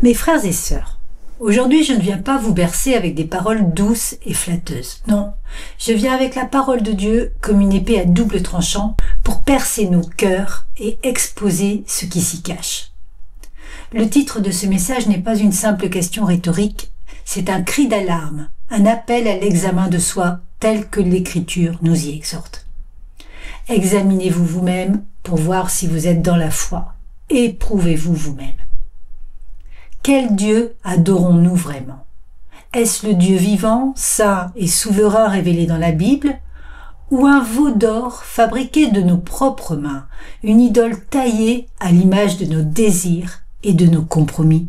Mes frères et sœurs, aujourd'hui je ne viens pas vous bercer avec des paroles douces et flatteuses. Non, je viens avec la parole de Dieu comme une épée à double tranchant pour percer nos cœurs et exposer ce qui s'y cache. Le titre de ce message n'est pas une simple question rhétorique, c'est un cri d'alarme, un appel à l'examen de soi tel que l'Écriture nous y exhorte. Examinez-vous vous-même pour voir si vous êtes dans la foi. Éprouvez-vous vous-même. Quel Dieu adorons-nous vraiment? Est-ce le Dieu vivant, saint et souverain révélé dans la Bible, ou un veau d'or fabriqué de nos propres mains, une idole taillée à l'image de nos désirs et de nos compromis?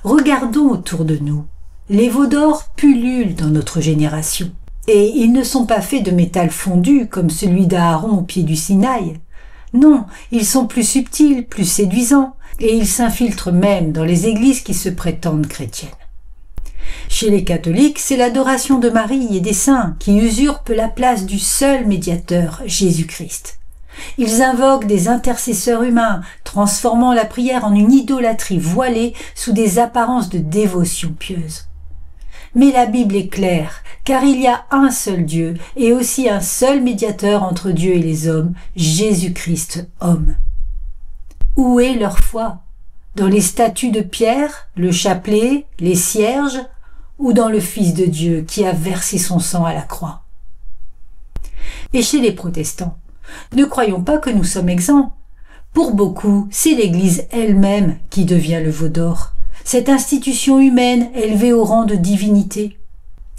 Regardons autour de nous. Les veaux d'or pullulent dans notre génération. Et ils ne sont pas faits de métal fondu comme celui d'Aaron au pied du Sinaï. Non, ils sont plus subtils, plus séduisants, et ils s'infiltrent même dans les églises qui se prétendent chrétiennes. Chez les catholiques, c'est l'adoration de Marie et des saints qui usurpe la place du seul médiateur, Jésus-Christ. Ils invoquent des intercesseurs humains, transformant la prière en une idolâtrie voilée sous des apparences de dévotion pieuse. Mais la Bible est claire, car il y a un seul Dieu et aussi un seul médiateur entre Dieu et les hommes, Jésus-Christ, homme. Où est leur foi? Dans les statues de pierre, le chapelet, les cierges, ou dans le Fils de Dieu qui a versé son sang à la croix? Et chez les protestants, ne croyons pas que nous sommes exempts. Pour beaucoup, c'est l'Église elle-même qui devient le veau d'or, cette institution humaine élevée au rang de divinité.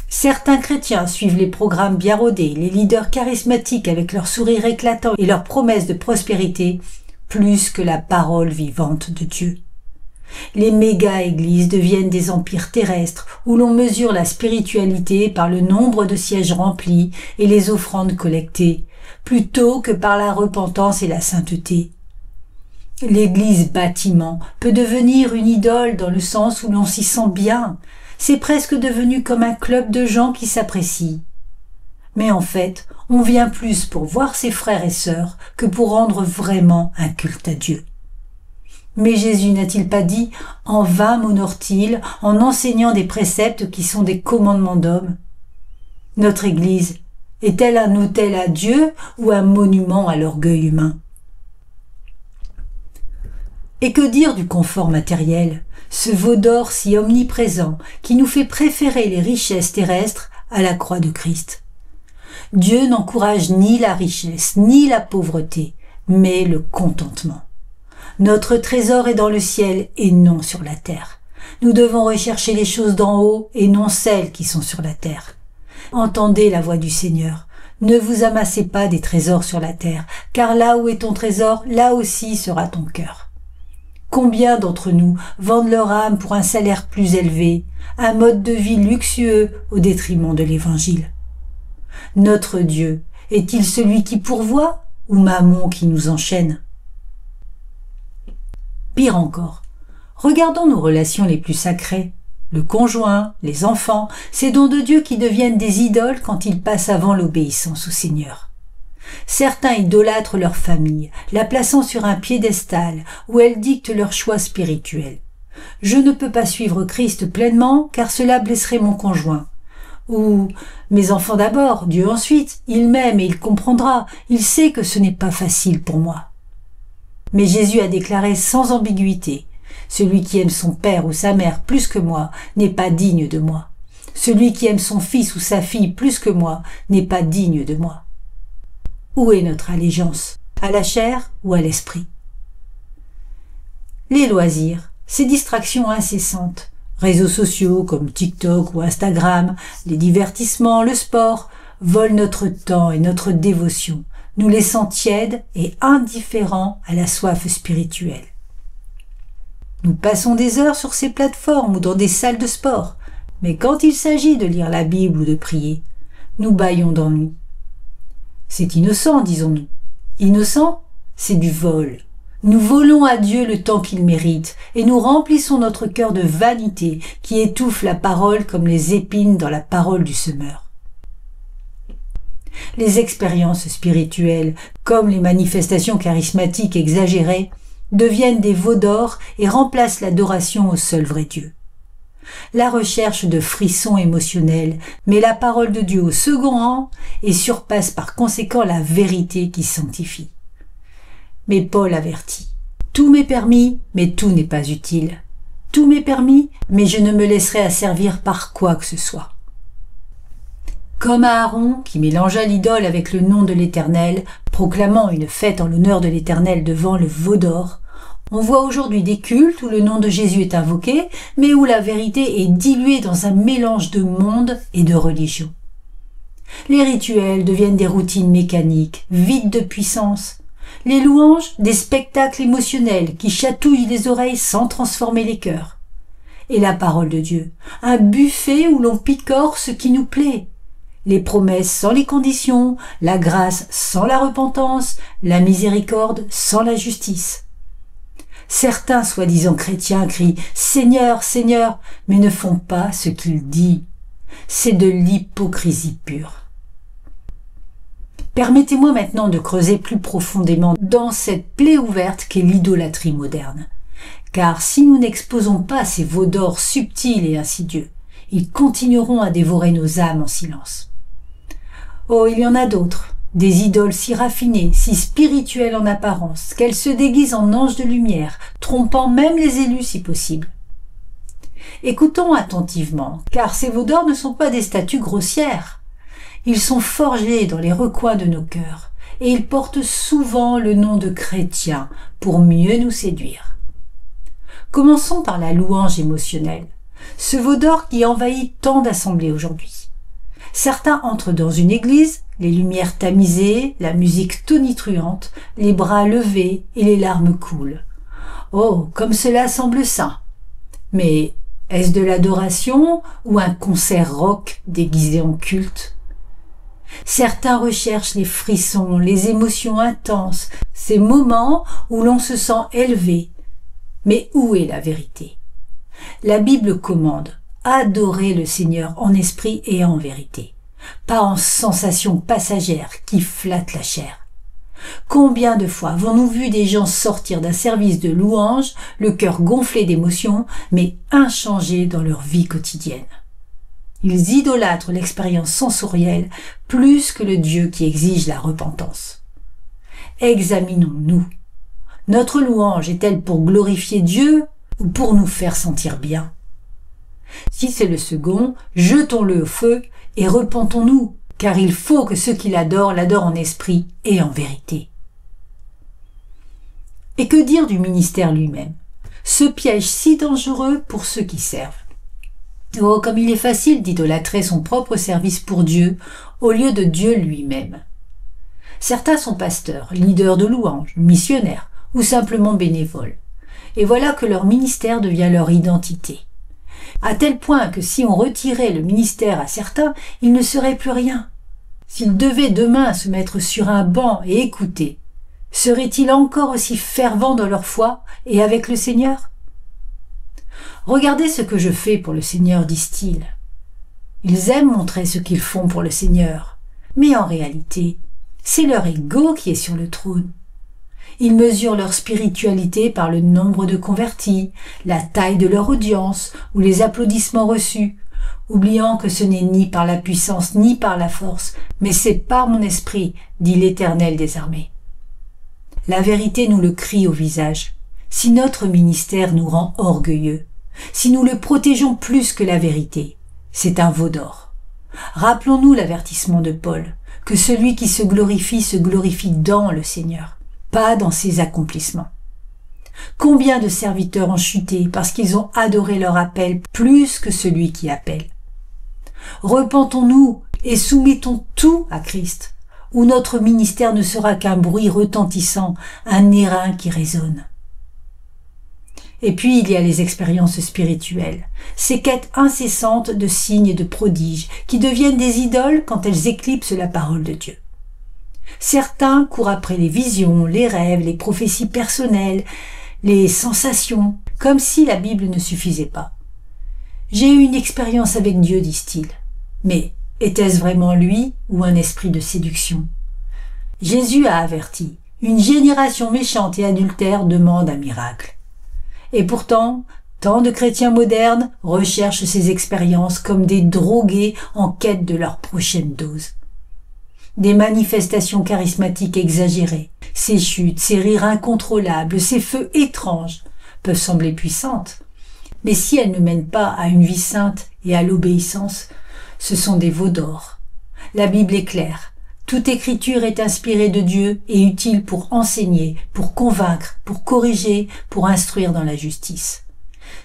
Certains chrétiens suivent les programmes bien rodés, les leaders charismatiques avec leur sourire éclatant et leurs promesses de prospérité, plus que la parole vivante de Dieu. Les méga-églises deviennent des empires terrestres où l'on mesure la spiritualité par le nombre de sièges remplis et les offrandes collectées, plutôt que par la repentance et la sainteté. L'église bâtiment peut devenir une idole dans le sens où l'on s'y sent bien. C'est presque devenu comme un club de gens qui s'apprécient. Mais en fait, on vient plus pour voir ses frères et sœurs que pour rendre vraiment un culte à Dieu. Mais Jésus n'a-t-il pas dit « En vain m'honore-t-il en enseignant des préceptes qui sont des commandements d'hommes » Notre Église est-elle un autel à Dieu ou un monument à l'orgueil humain? Et que dire du confort matériel, ce veau d'or si omniprésent qui nous fait préférer les richesses terrestres à la croix de Christ? Dieu n'encourage ni la richesse ni la pauvreté, mais le contentement. Notre trésor est dans le ciel et non sur la terre. Nous devons rechercher les choses d'en haut et non celles qui sont sur la terre. Entendez la voix du Seigneur. Ne vous amassez pas des trésors sur la terre, car là où est ton trésor, là aussi sera ton cœur. Combien d'entre nous vendent leur âme pour un salaire plus élevé, un mode de vie luxueux au détriment de l'Évangile? Notre Dieu est-il celui qui pourvoit ou Mammon qui nous enchaîne? Pire encore, regardons nos relations les plus sacrées. Le conjoint, les enfants, ces dons de Dieu qui deviennent des idoles quand ils passent avant l'obéissance au Seigneur. Certains idolâtrent leur famille, la plaçant sur un piédestal où elle dicte leur choix spirituel. Je ne peux pas suivre Christ pleinement car cela blesserait mon conjoint. Ou mes enfants d'abord, Dieu ensuite, il m'aime et il comprendra, il sait que ce n'est pas facile pour moi. Mais Jésus a déclaré sans ambiguïté, celui qui aime son père ou sa mère plus que moi n'est pas digne de moi. Celui qui aime son fils ou sa fille plus que moi n'est pas digne de moi. Où est notre allégeance? À la chair ou à l'esprit? Les loisirs, ces distractions incessantes, réseaux sociaux comme TikTok ou Instagram, les divertissements, le sport, volent notre temps et notre dévotion, nous laissant tièdes et indifférents à la soif spirituelle. Nous passons des heures sur ces plateformes ou dans des salles de sport, mais quand il s'agit de lire la Bible ou de prier, nous bâillons d'ennui. C'est innocent, disons-nous. Innocent, c'est du vol. Nous volons à Dieu le temps qu'il mérite et nous remplissons notre cœur de vanité qui étouffe la parole comme les épines dans la parole du semeur. Les expériences spirituelles, comme les manifestations charismatiques exagérées, deviennent des veaux d'or et remplacent l'adoration au seul vrai Dieu. La recherche de frissons émotionnels met la parole de Dieu au second rang et surpasse par conséquent la vérité qui sanctifie. Mais Paul avertit. Tout m'est permis, mais tout n'est pas utile. Tout m'est permis, mais je ne me laisserai asservir par quoi que ce soit. Comme Aaron, qui mélangea l'idole avec le nom de l'Éternel, proclamant une fête en l'honneur de l'Éternel devant le veau d'or, on voit aujourd'hui des cultes où le nom de Jésus est invoqué, mais où la vérité est diluée dans un mélange de monde et de religion. Les rituels deviennent des routines mécaniques, vides de puissance. Les louanges, des spectacles émotionnels qui chatouillent les oreilles sans transformer les cœurs. Et la parole de Dieu, un buffet où l'on picore ce qui nous plaît. Les promesses sans les conditions, la grâce sans la repentance, la miséricorde sans la justice. Certains soi-disant chrétiens crient « Seigneur, Seigneur », mais ne font pas ce qu'il dit. C'est de l'hypocrisie pure. Permettez-moi maintenant de creuser plus profondément dans cette plaie ouverte qu'est l'idolâtrie moderne. Car si nous n'exposons pas ces veaux d'or subtils et insidieux, ils continueront à dévorer nos âmes en silence. Oh, il y en a d'autres, des idoles si raffinées, si spirituelles en apparence, qu'elles se déguisent en anges de lumière, trompant même les élus si possible. Écoutons attentivement, car ces veaux d'or ne sont pas des statues grossières. Ils sont forgés dans les recoins de nos cœurs, et ils portent souvent le nom de chrétiens pour mieux nous séduire. Commençons par la louange émotionnelle, ce veau d'or qui envahit tant d'assemblées aujourd'hui. Certains entrent dans une église, les lumières tamisées, la musique tonitruante, les bras levés et les larmes coulent. Oh, comme cela semble sain! Mais est-ce de l'adoration ou un concert rock déguisé en culte? Certains recherchent les frissons, les émotions intenses, ces moments où l'on se sent élevé. Mais où est la vérité? La Bible commande « Adorez le Seigneur en esprit et en vérité », pas en sensations passagères qui flattent la chair. Combien de fois avons-nous vu des gens sortir d'un service de louange, le cœur gonflé d'émotions, mais inchangés dans leur vie quotidienne? Ils idolâtrent l'expérience sensorielle plus que le Dieu qui exige la repentance. Examinons-nous. Notre louange est-elle pour glorifier Dieu ou pour nous faire sentir bien? Si c'est le second, jetons-le au feu et repentons-nous, car il faut que ceux qui l'adorent en esprit et en vérité. Et que dire du ministère lui-même? Ce piège si dangereux pour ceux qui servent. Oh, comme il est facile d'idolâtrer son propre service pour Dieu au lieu de Dieu lui-même. Certains sont pasteurs, leaders de louanges, missionnaires ou simplement bénévoles. Et voilà que leur ministère devient leur identité. À tel point que si on retirait le ministère à certains, ils ne seraient plus rien. S'ils devaient demain se mettre sur un banc et écouter, seraient-ils encore aussi fervents dans leur foi et avec le Seigneur? Regardez ce que je fais pour le Seigneur, disent-ils. Ils aiment montrer ce qu'ils font pour le Seigneur, mais en réalité, c'est leur ego qui est sur le trône. Ils mesurent leur spiritualité par le nombre de convertis, la taille de leur audience ou les applaudissements reçus, oubliant que ce n'est ni par la puissance ni par la force, mais c'est par mon esprit, dit l'Éternel des armées. La vérité nous le crie au visage. Si notre ministère nous rend orgueilleux, si nous le protégeons plus que la vérité, c'est un veau d'or. Rappelons-nous l'avertissement de Paul, que celui qui se glorifie dans le Seigneur, pas dans ses accomplissements. Combien de serviteurs ont chuté parce qu'ils ont adoré leur appel plus que celui qui appelle? Repentons-nous et soumettons tout à Christ, où notre ministère ne sera qu'un bruit retentissant, un airain qui résonne. Et puis il y a les expériences spirituelles, ces quêtes incessantes de signes et de prodiges qui deviennent des idoles quand elles éclipsent la parole de Dieu. Certains courent après les visions, les rêves, les prophéties personnelles, les sensations, comme si la Bible ne suffisait pas. J'ai eu une expérience avec Dieu, disent-ils. Mais était-ce vraiment lui ou un esprit de séduction? Jésus a averti. Une génération méchante et adultère demande un miracle. Et pourtant, tant de chrétiens modernes recherchent ces expériences comme des drogués en quête de leur prochaine dose. Des manifestations charismatiques exagérées, ces chutes, ces rires incontrôlables, ces feux étranges peuvent sembler puissantes, mais si elles ne mènent pas à une vie sainte et à l'obéissance, ce sont des veaux d'or. La Bible est claire. Toute écriture est inspirée de Dieu et utile pour enseigner, pour convaincre, pour corriger, pour instruire dans la justice.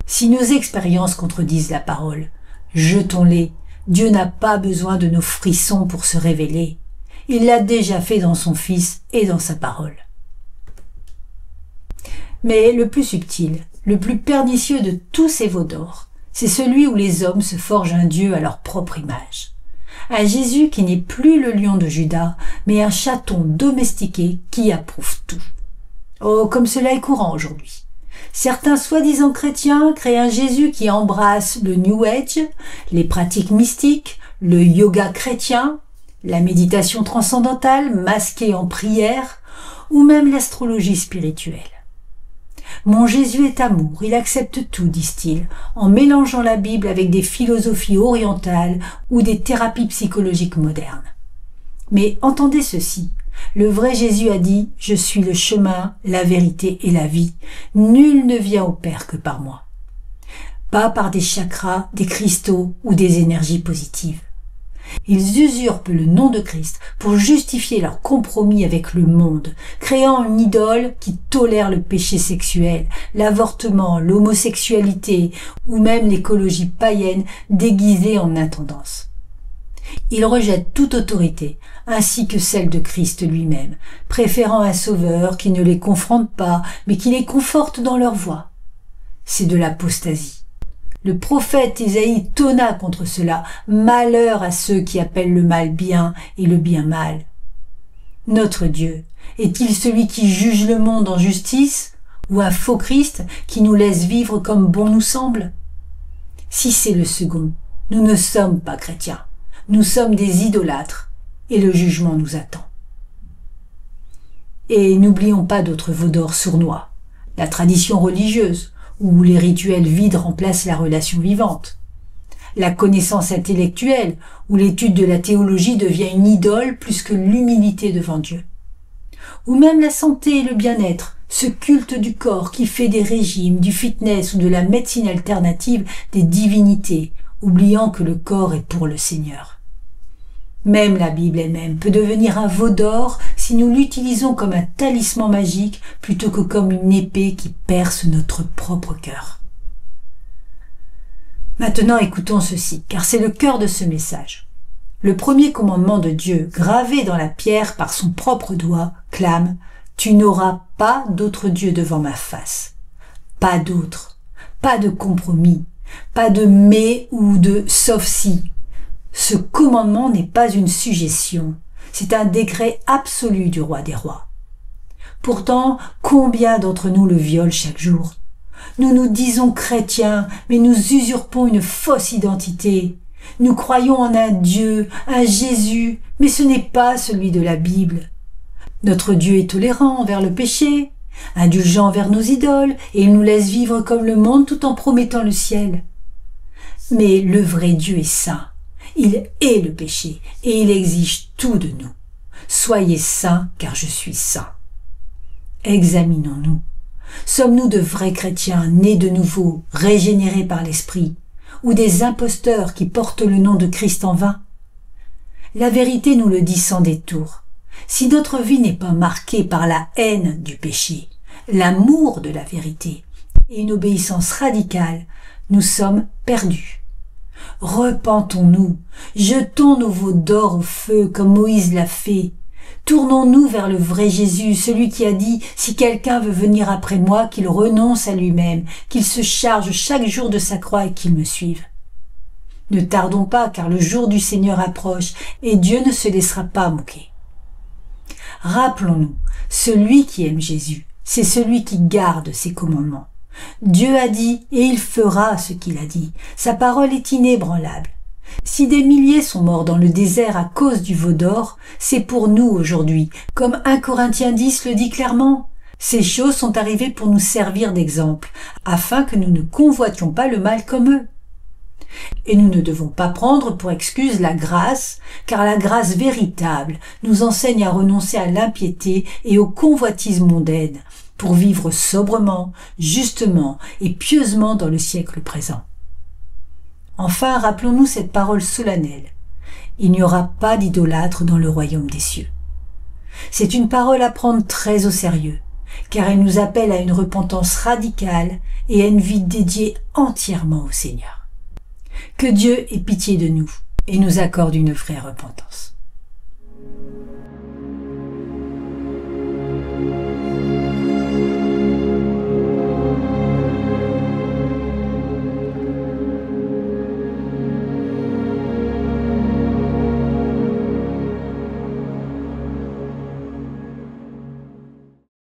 Si nos expériences contredisent la parole, jetons-les. Dieu n'a pas besoin de nos frissons pour se révéler. Il l'a déjà fait dans son Fils et dans sa parole. Mais le plus subtil, le plus pernicieux de tous ces veaux d'or, c'est celui où les hommes se forgent un Dieu à leur propre image. Un Jésus qui n'est plus le lion de Juda, mais un chaton domestiqué qui approuve tout. Oh, comme cela est courant aujourd'hui. Certains soi-disant chrétiens créent un Jésus qui embrasse le New Age, les pratiques mystiques, le yoga chrétien, la méditation transcendantale masquée en prière, ou même l'astrologie spirituelle. Mon Jésus est amour, il accepte tout, disent-ils, en mélangeant la Bible avec des philosophies orientales ou des thérapies psychologiques modernes. Mais entendez ceci, le vrai Jésus a dit « Je suis le chemin, la vérité et la vie. Nul ne vient au Père que par moi. » Pas par des chakras, des cristaux ou des énergies positives. Ils usurpent le nom de Christ pour justifier leur compromis avec le monde, créant une idole qui tolère le péché sexuel, l'avortement, l'homosexualité ou même l'écologie païenne déguisée en intendance. Ils rejettent toute autorité, ainsi que celle de Christ lui-même, préférant un sauveur qui ne les confronte pas, mais qui les conforte dans leur voie. C'est de l'apostasie. Le prophète Isaïe tonna contre cela. Malheur à ceux qui appellent le mal bien et le bien mal. Notre Dieu est-il celui qui juge le monde en justice ou un faux Christ qui nous laisse vivre comme bon nous semble? Si c'est le second, nous ne sommes pas chrétiens. Nous sommes des idolâtres et le jugement nous attend. Et n'oublions pas d'autres veaux d'or sournois. La tradition religieuse, où les rituels vides remplacent la relation vivante. La connaissance intellectuelle, où l'étude de la théologie devient une idole plus que l'humilité devant Dieu. Ou même la santé et le bien-être, ce culte du corps qui fait des régimes, du fitness ou de la médecine alternative des divinités, oubliant que le corps est pour le Seigneur. Même la Bible elle-même peut devenir un veau d'or si nous l'utilisons comme un talisman magique plutôt que comme une épée qui perce notre propre cœur. Maintenant écoutons ceci, car c'est le cœur de ce message. Le premier commandement de Dieu, gravé dans la pierre par son propre doigt, clame « Tu n'auras pas d'autre Dieu devant ma face ». Pas d'autre, pas de compromis, pas de mais ou de sauf si. Ce commandement n'est pas une suggestion, c'est un décret absolu du roi des rois. Pourtant, combien d'entre nous le violent chaque jour? Nous nous disons chrétiens, mais nous usurpons une fausse identité. Nous croyons en un Dieu, un Jésus, mais ce n'est pas celui de la Bible. Notre Dieu est tolérant envers le péché, indulgent envers nos idoles, et il nous laisse vivre comme le monde tout en promettant le ciel. Mais le vrai Dieu est saint. Il est le péché et il exige tout de nous. Soyez saints car je suis saint. Examinons-nous. Sommes-nous de vrais chrétiens nés de nouveau, régénérés par l'Esprit, ou des imposteurs qui portent le nom de Christ en vain? La vérité nous le dit sans détour. Si notre vie n'est pas marquée par la haine du péché, l'amour de la vérité et une obéissance radicale, nous sommes perdus. Repentons-nous, jetons nos veaux d'or au feu comme Moïse l'a fait. Tournons-nous vers le vrai Jésus, celui qui a dit « Si quelqu'un veut venir après moi, qu'il renonce à lui-même, qu'il se charge chaque jour de sa croix et qu'il me suive. » Ne tardons pas, car le jour du Seigneur approche et Dieu ne se laissera pas moquer. Rappelons-nous, celui qui aime Jésus, c'est celui qui garde ses commandements. Dieu a dit et il fera ce qu'il a dit. Sa parole est inébranlable. Si des milliers sont morts dans le désert à cause du veau d'or, c'est pour nous aujourd'hui, comme 1 Corinthiens 10 le dit clairement. Ces choses sont arrivées pour nous servir d'exemple, afin que nous ne convoitions pas le mal comme eux. Et nous ne devons pas prendre pour excuse la grâce, car la grâce véritable nous enseigne à renoncer à l'impiété et aux convoitises mondaines, pour vivre sobrement, justement et pieusement dans le siècle présent. Enfin, rappelons-nous cette parole solennelle. Il n'y aura pas d'idolâtre dans le royaume des cieux. C'est une parole à prendre très au sérieux, car elle nous appelle à une repentance radicale et à une vie dédiée entièrement au Seigneur. Que Dieu ait pitié de nous et nous accorde une vraie repentance.